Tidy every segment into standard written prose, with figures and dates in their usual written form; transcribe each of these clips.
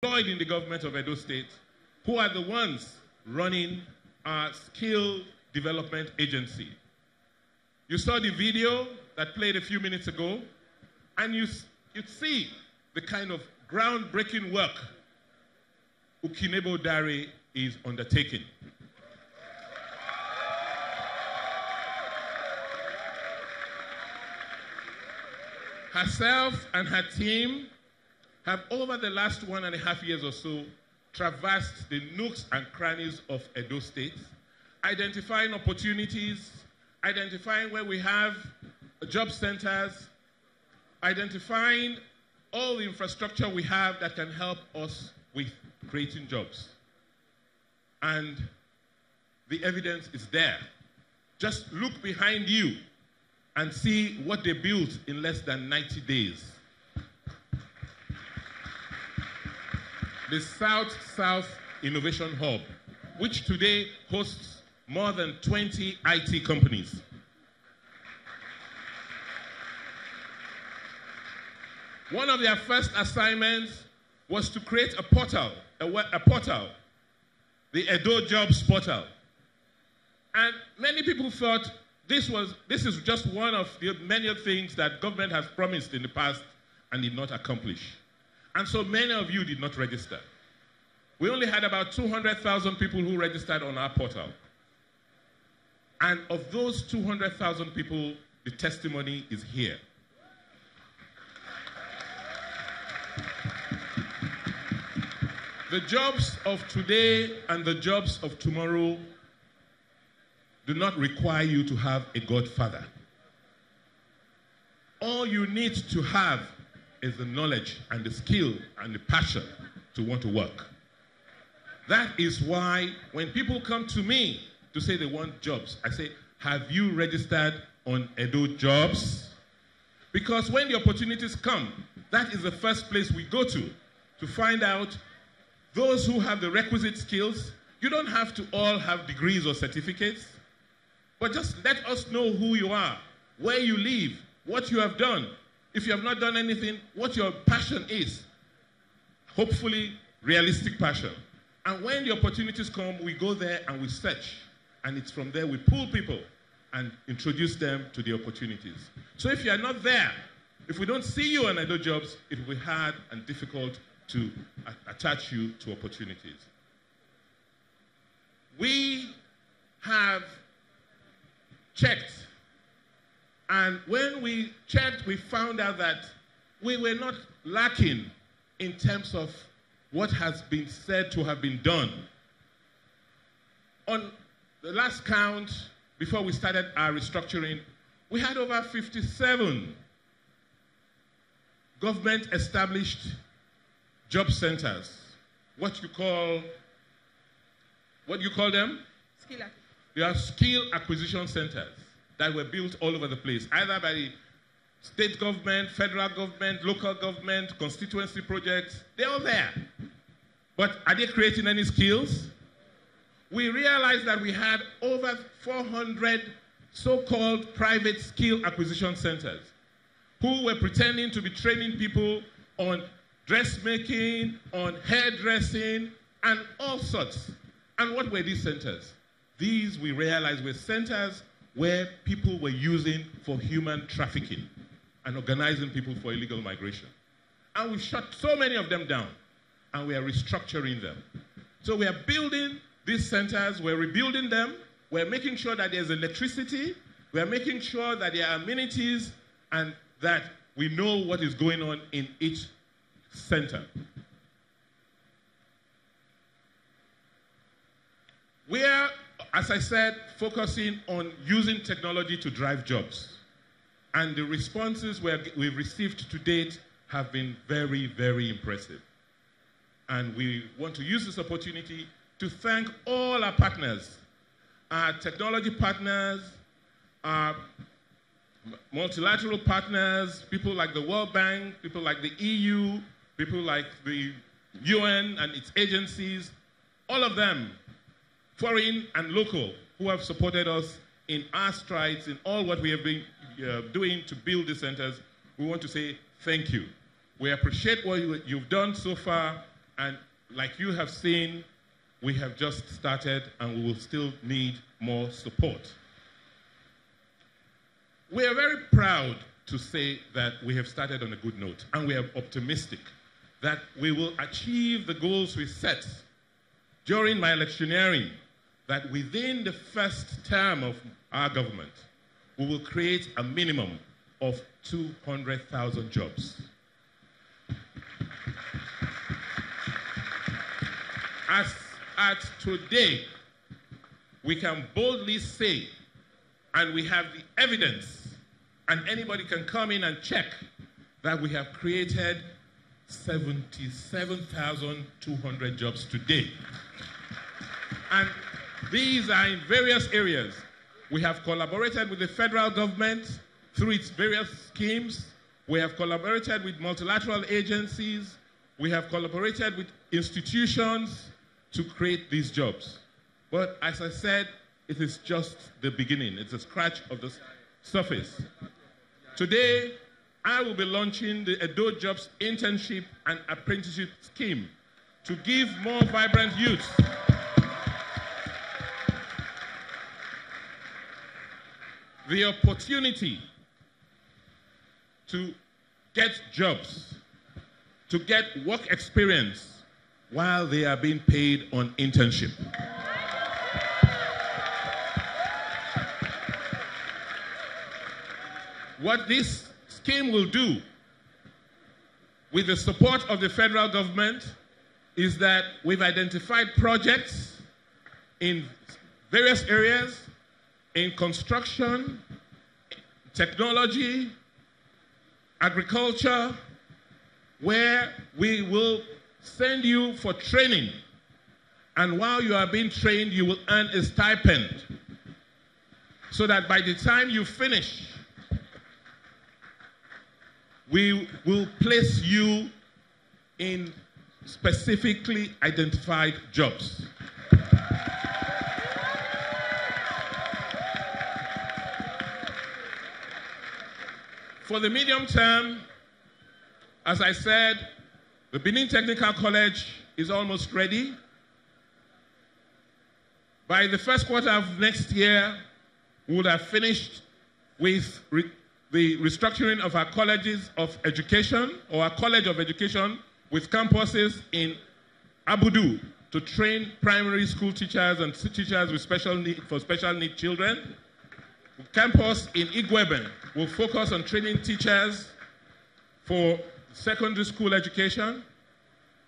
employed in the government of Edo State, who are the ones running our skill development agency. You saw the video that played a few minutes ago, and you'd see the kind of groundbreaking work Alaghodaro is undertaking. Herself and her team have, over the last 1.5 years or so, traversed the nooks and crannies of Edo State, identifying opportunities, identifying where we have job centers, identifying all the infrastructure we have that can help us with creating jobs. And the evidence is there. Just look behind you and see what they built in less than 90 days. The South-South Innovation Hub, which today hosts more than 20 IT companies. One of their first assignments was to create a portal, the Edo Jobs Portal. And many people thought this is just one of the many things that government has promised in the past and did not accomplish. And so many of you did not register. We only had about 200,000 people who registered on our portal. And of those 200,000 people, the testimony is here. The jobs of today and the jobs of tomorrow do not require you to have a godfather. All you need to have is the knowledge and the skill and the passion to want to work. That is why when people come to me to say they want jobs, I say, have you registered on Edo Jobs? Because when the opportunities come, that is the first place we go to find out those who have the requisite skills. You don't have to all have degrees or certificates, but just let us know who you are, where you live, what you have done. If you have not done anything, what your passion is. Hopefully, realistic passion. And when the opportunities come, we go there and we search. And it's from there we pull people and introduce them to the opportunities. So if you are not there, if we don't see you on Edo Jobs, it will be hard and difficult to attach you to opportunities. We have checked, and when we checked, we found out that we were not lacking in terms of what has been said to have been done. On the last count, before we started our restructuring, we had over 57 government-established job centers. What do you call them? They are skill acquisition centers that were built all over the place, either by the state government, federal government, local government, constituency projects. They're all there. But are they creating any skills? We realized that we had over 400 so-called private skill acquisition centers who were pretending to be training people on dressmaking, on hairdressing, and all sorts. And what were these centers? These, we realized, were centers where people were using for human trafficking and organizing people for illegal migration. And we shut so many of them down, and we are restructuring them. So we are building these centers, we're rebuilding them, we're making sure that there's electricity, we're making sure that there are amenities, and that we know what is going on in each center. We are, as I said, focusing on using technology to drive jobs. And the responses we've received to date have been very, very impressive. And we want to use this opportunity to thank all our partners, our technology partners, our multilateral partners, people like the World Bank, people like the EU, people like the UN and its agencies, all of them, foreign and local, who have supported us in our strides, in all what we have been doing to build the centers. We want to say thank you. We appreciate what you've done so far, And like you have seen, we have just started and we will still need more support. We are very proud to say that we have started on a good note, and we are optimistic that we will achieve the goals we set during my electioneering, that within the first term of our government, we will create a minimum of 200,000 jobs. As at today, we can boldly say, and we have the evidence, and anybody can come in and check, that we have created 77,200 jobs today. And these are in various areas. We have collaborated with the federal government through its various schemes. We have collaborated with multilateral agencies. We have collaborated with institutions to create these jobs. But as I said, it is just the beginning. It's a scratch of the surface. Today, I will be launching the Edo Jobs Internship and Apprenticeship Scheme to give more vibrant youth the opportunity to get jobs, to get work experience while they are being paid on internship. What this scheme will do, with the support of the federal government, is that we've identified projects in various areas, in construction, technology, agriculture, where we will send you for training. And while you are being trained, you will earn a stipend. So that by the time you finish, we will place you in specifically identified jobs. For the medium term, as I said, the Benin Technical College is almost ready. By the first quarter of next year, we would have finished with the restructuring of our colleges of education, or our College of Education, with campuses in Abudu to train primary school teachers and teachers with special need children. The campus in Igweben will focus on training teachers for secondary school education,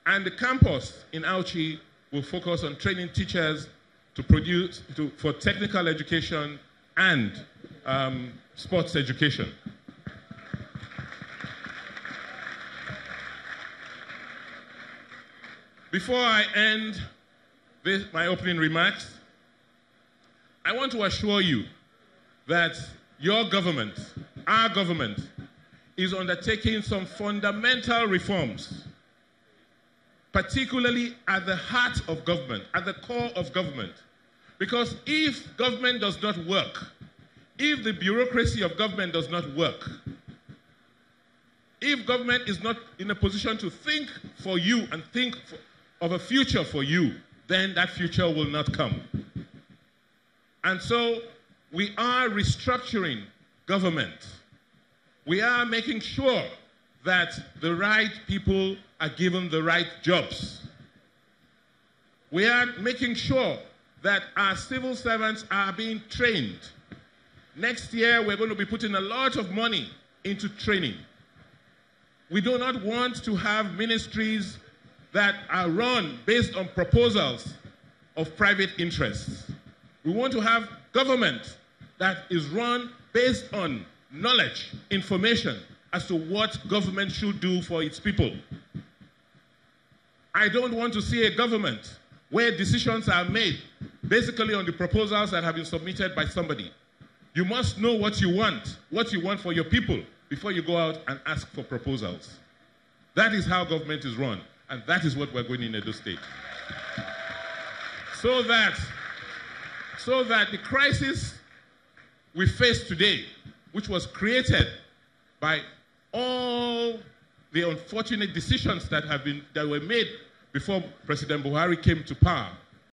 and the campus in Auchi will focus on training teachers for technical education and sports education. Before I end my opening remarks, I want to assure you that your government, our government, is undertaking some fundamental reforms, particularly at the heart of government, at the core of government. Because if government does not work, if the bureaucracy of government does not work, if government is not in a position to think for you and think of a future for you, then that future will not come. And so we are restructuring government. We are making sure that the right people are given the right jobs. We are making sure that our civil servants are being trained. Next year, we're going to be putting a lot of money into training. We do not want to have ministries that are run based on proposals of private interests. We want to have government that is run based on knowledge, information as to what government should do for its people. I don't want to see a government where decisions are made basically on the proposals that have been submitted by somebody. You must know what you want for your people before you go out and ask for proposals. That is how government is run, and that is what we're going in Edo State. So that the crisis we face today, which was created by all the unfortunate decisions that were made before President Buhari came to power,